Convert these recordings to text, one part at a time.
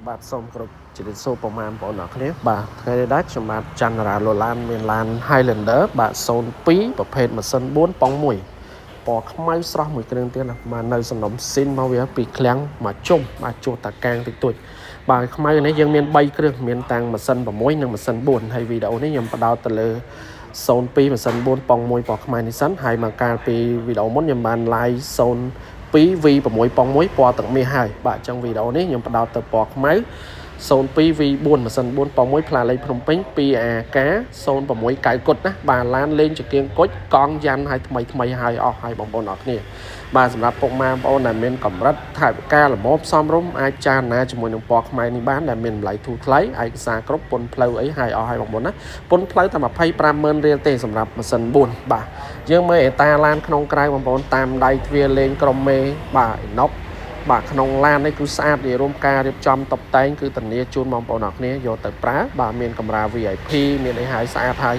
បាទសូមគ្រប់ជម្រាបសួរពុកម៉ែបងប្អូនអរគ្នាបាទថ្ងៃនេះដែរខ្ញុំបាទច័ន្ទរាឡូឡានមានឡាន Highlander បាទ02ប្រភេទម៉ាស៊ីន4ប៉ុង1ពណ៌ខ្មៅស្រស់មួយគ្រឿងទៀតណាបាទនៅសំណុំស៊ីនមកវាពីឃ្លាំងមកជុំបាទជួសតាកាងតិចតួចបាទខ្មៅនេះយើងមាន3គ្រឿងមានតាំងម៉ាស៊ីន6និងម៉ាស៊ីន4ហើយវីដេអូនេះខ្ញុំផ្ដោតទៅលើ02ម៉ាស៊ីន4ប៉ុង1ពណ៌ខ្មៅនេះសិនហើយមកកាលពីវីដេអូមុនខ្ញុំបាន live 2V6 ប៉ុង1ពណ៌ទឹកមាសហើយបាទអញ្ចឹងវីដេអូនេះខ្ញុំផ្ដោតទៅពណ៌ខ្មៅ02V4 ម៉ាស៊ីន4ប៉ុង1ផ្លាលេខភ្នំពេញ 2AK 069គុតណាបាទឡានលេងចង្គៀងគុជកង់យ៉ាន់ឲ្យថ្មីហើយអស់ហើយបងប្អូនអរគ្នាបាទសម្រាប់ពុកម៉ែបងប្អូនដែលមានកម្រិតថវិកាល្មមសមរម្យអាចចារណាជាមួយនឹងពណ៌ខ្មៅនេះបានដែលមានតម្លៃធូរថ្លៃឯកសារគ្រប់ពន្ធផ្លូវអីហើយអស់ហើយបងប្អូនណាពន្ធផ្លូវតែ250,000រៀលទេសម្រាប់ម៉ាស៊ីន4បាទយើងមើលអេតាឡានក្នុងក្រៅបងប្អូនតាមដៃទ្វារលេងក្រុមមេបាទអ៊ីណុកបាទក្នុងឡាននេះគឺស្អាតនិយាយរួមការរៀបចំតុបតែងគឺធានាជូនបងប្អូនអរគ្នាយកទៅប្រើបាទមានកម្រាល VIP មានអីហើយស្អាតហើយ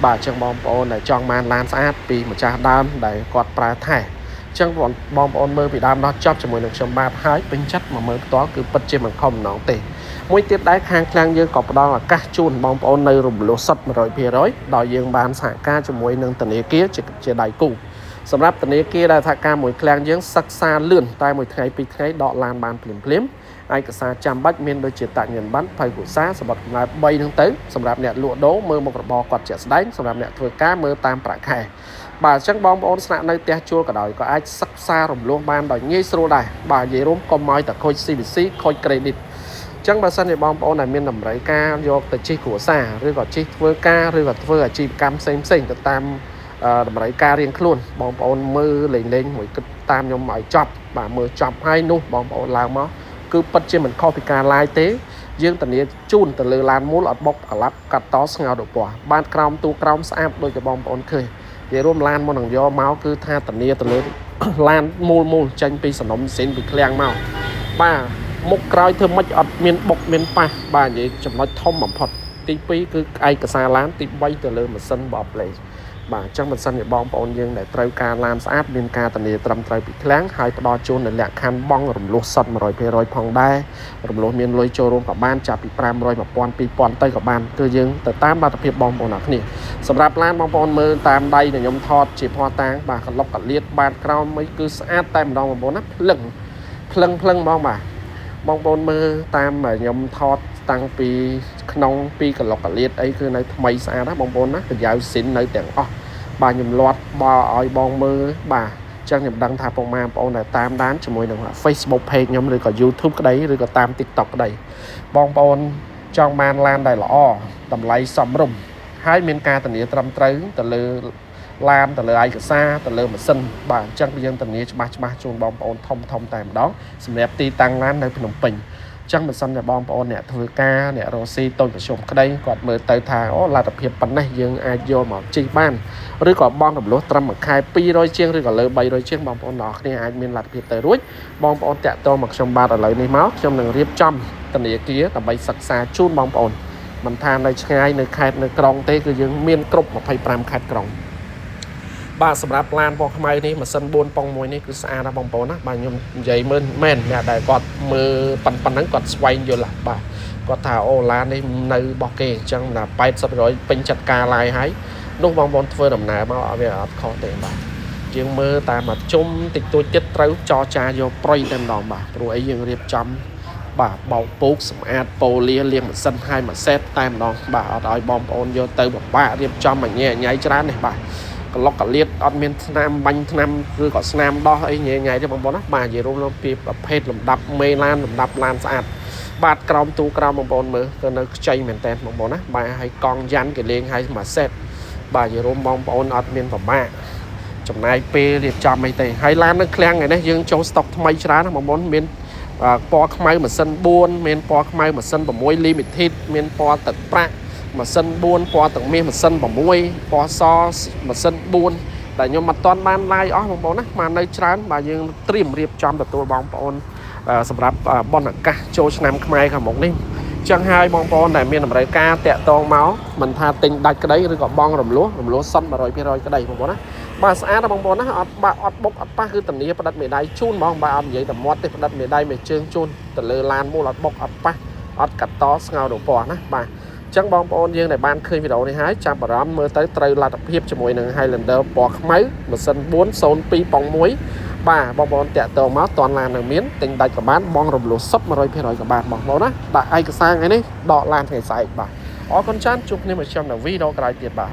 បាទអញ្ចឹងបងប្អូនដែលចង់បានឡានស្អាតពីម្ចាស់ដើមដែលគាត់ប្រើថែអញ្ចឹងបងប្អូនមើលពីដើមដល់ចប់ជាមួយនឹងខ្ញុំបាទហើយពេញចិត្តមកមើលផ្ទាល់គឺពិតជាមិនខំម្ដងទេមួយទៀតដែរខាងឃ្លាំងយើងក៏ផ្ដល់ឱកាសជូនបងប្អូននៅរំលោះសុទ្ធ 100% ដោយយើងបានសហការជាមួយនឹងធនាគារជាដៃគូសម្រាប់ធនាគារដែលថាការមួយឃ្លាំងយើងសិក្សាលឿនតែមួយថ្ងៃពីរថ្ងៃដកឡានបានភ្លាមឯកសារចាំបាច់មានដូចជាតញ្ញប័ណ្ណភៅភាសាសម្បត្តិកំណើត3ហ្នឹងទៅសម្រាប់អ្នកលក់ដូរមើលមុខរបរគាត់ជាក់ស្ដែងសម្រាប់អ្នកធ្វើការមើលតាមប្រាក់ខែបាទអញ្ចឹងបងប្អូនស្នាក់នៅផ្ទះជួលក៏ដោយក៏អាចសិក្សារំលោះបានដោយងាយស្រួលដែរបាទនិយាយរួមកុំឲ្យតែខូច CVC ខូច credit អញ្ចឹងបើសិនជាបងប្អូនដែលមានតម្រូវការយកទៅជិះគ្រួសារឬក៏ជិះធ្វើការឬក៏ធ្វើអាជីវកម្មផ្សេងទៅតាមតម្រូវការរៀងខ្លួនបងប្អូនមើលលេងមួយគិតតាមខ្ញុំឲ្យចប់បាទមើលចប់ហើយនោះបងប្អូនឡើងមកគឺពិតជាមិនខុសពីការ live ទេយើងធានាជូនទៅលើឡានមូលអត់បុកក្លាប់កាត់តស្ងោរទៅពណ៌បានក្រោមទូក្រោមស្អាតដូចតែបងប្អូនឃើញនិយាយរួមឡានមុននឹងយកមកគឺថាធានាទៅលើឡានមូលចេញពីសំណុំម៉ាស៊ីនពីឃ្លាំងមកបាទមុខក្រោយធ្វើម៉េចអត់មានបុកមានប៉ះបាទនិយាយចំណុចធំបំផុតទី2គឺឯកសារឡានទី3ទៅលើម៉ាស៊ីនបបលេខបាទអញ្ចឹងមិនសិនជាបងប្អូនយើងដែលត្រូវការឡានស្អាតមានការធានាត្រឹមត្រូវពីឃ្លាំងហើយផ្ដល់ជូននៅលក្ខខណ្ឌបង់រំលោះសុទ្ធ 100% ផងដែររំលោះមានលុយចូលរួមក៏បានចាប់ពី500 1000 2000ទៅក៏បានគឺយើងទៅតាមលទ្ធភាពបងប្អូនអរគ្នាសម្រាប់ឡានបងប្អូនមើលតាមដៃដែលខ្ញុំថតជាភស្តុតាងបាទកន្លុកកលៀតបាតក្រោមអីគឺស្អាតតែម្ដងបងប្អូនណាភ្លឹងហ្មងបាទបងប្អូនមើលតាមខ្ញុំថតតាំងពីក្នុងពីកន្លុកកលៀតអីគឺនៅថ្មីស្អាតណាបងប្អូនណាកញ្ចៅស៊ីននៅទាំងអស់បាទខ្ញុំលាត់បោឲ្យបងមើលបាទអញ្ចឹងខ្ញុំដឹងថាពុកម៉ែបងប្អូនដែលតាមដានជាមួយនឹង Facebook page ខ្ញុំឬក៏ YouTube ក្តីឬក៏តាម TikTok ក្តីបងប្អូនចង់បានឡានដែលល្អតម្លៃសមរម្យហើយមានការធានាត្រឹមត្រូវទៅលើឡានទៅលើឯកសារទៅលើម៉ាស៊ីនបាទអញ្ចឹងយើងធានាច្បាស់ជូនបងប្អូនធំតែម្ដងសម្រាប់ទីតាំងឡាននៅភ្នំពេញចឹងមិនសិនតែបងប្អូនអ្នកធ្វើការអ្នករកស៊ីតូចប្រជុំក្តីគាត់មើលទៅថាអូលទ្ធភាពប៉ុណ្ណេះយើងអាចយកមកជិះបានឬក៏បង់រំលោះត្រឹមមួយខែ200ជាងឬក៏លើ300ជាងបងប្អូនទាំងគ្នាអាចមានលទ្ធភាពទៅរួចបងប្អូនតាក់ទងមកខ្ញុំបាទឥឡូវនេះមកខ្ញុំនឹងរៀបចំធនាគារដើម្បីសិក្សាជូនបងប្អូនមិនថានៅឆ្ងាយនៅខេត្តនៅក្រុងទេគឺយើងមានគ្រប់25ខេត្តក្រុងបាទសម្រាប់ឡានពណ៌ខ្មៅនេះម៉ាស៊ីន4ប៉ុង1នេះគឺស្អាតណាស់បងប្អូនណាបាទខ្ញុំនិយាយមើលមែនអ្នកដែលគាត់មើលប៉ុណ្ណឹងគាត់ស្វែងយល់បាទគាត់ថាអូឡាននេះនៅរបស់គេអញ្ចឹងថា80% ពេញចិត្តការឡាយហើយនោះបងប្អូនធ្វើដំណើរមកវាអត់ខុសទេបាទយើងមើលតាមមកជុំតិចតួចទៀតត្រូវចរចាយកប្រុយតែម្ដងបាទព្រោះអីយើងរៀបចំបាទបោកពូកសម្អាតប៉ូលាលាងម៉ាស៊ីនហើយមួយសេតតែម្ដងបាទអត់ឲ្យបងប្អូនយកទៅពិបាករៀបចំញ៉ៃច្រើននេះបាទកន្លុកកលៀតអត់មានថ្នាំបាញ់ថ្នាំឬក៏ស្នាមដោះអីញ៉ៃទេបងប្អូនណាបាទនិយាយរួមពីប្រភេទលំដាប់មេឡានលំដាប់ឡានស្អាតបាទក្រោមទូក្រោមបងប្អូនមើលទៅនៅខ្ចីមែនតើបងប្អូនណាបាទហើយកង់យ៉ាន់គេលេងឲ្យមួយសេតបាទនិយាយរួមបងប្អូនអត់មានប្រមាថចំណាយពេលរៀបចំអីទេហើយឡាននៅឃ្លាំងឯនេះយើងចូលស្តុកថ្មីច្រើនណាបងប្អូនមានពណ៌ខ្មៅម៉ាស៊ីន4មានពណ៌ខ្មៅម៉ាស៊ីន6 limited មានពណ៌ទឹកប្រាក់ម៉ាស៊ីន4ពណ៌ទឹកមាសម៉ាស៊ីន6ពណ៌សម៉ាស៊ីន4ដែលខ្ញុំអត់ទាន់បានឡាយអស់បងប្អូនណាមកនៅច្រើនបាទយើងត្រៀមរៀបចំទទួលបងប្អូនសម្រាប់បនឱកាសចូលឆ្នាំខ្មែរខាងមុខនេះអញ្ចឹងហើយបងប្អូនដែលមានតម្រូវការតាក់ទងមកមិនថាទិញដាច់ក្តីឬក៏បង់រំលោះសុទ្ធ 100% ក្តីបងប្អូនណា bà xã là bóng bóng á bà ọt bốc ọt pa cứ tầm ní bắt đặt mẹ đáy chun mà bà ọt vậy tầm mót thì bắt đặt mẹ đáy mẹ trương chun tầm lơ lan mua ọt bốc ọt pa ọt cắt to ngào đổ bò á bà chẳng bóng bóng dương này ban khơi video này hái chạm bảo mơ tới tây là tập hiệp cho mùi nâng Highlander bò máy một sân 4 zone pi bóng muối bà bóng bóng tẹt tàu máu toàn là nâng miến tình đại của bán bóng rồng lúa sấp mà rồi phía rồi của bạn bóng bóng á đại ai cứ sang cái này đọ lan ngày sai bà ó con chán chụp nên mà xem là video cái tiệt bà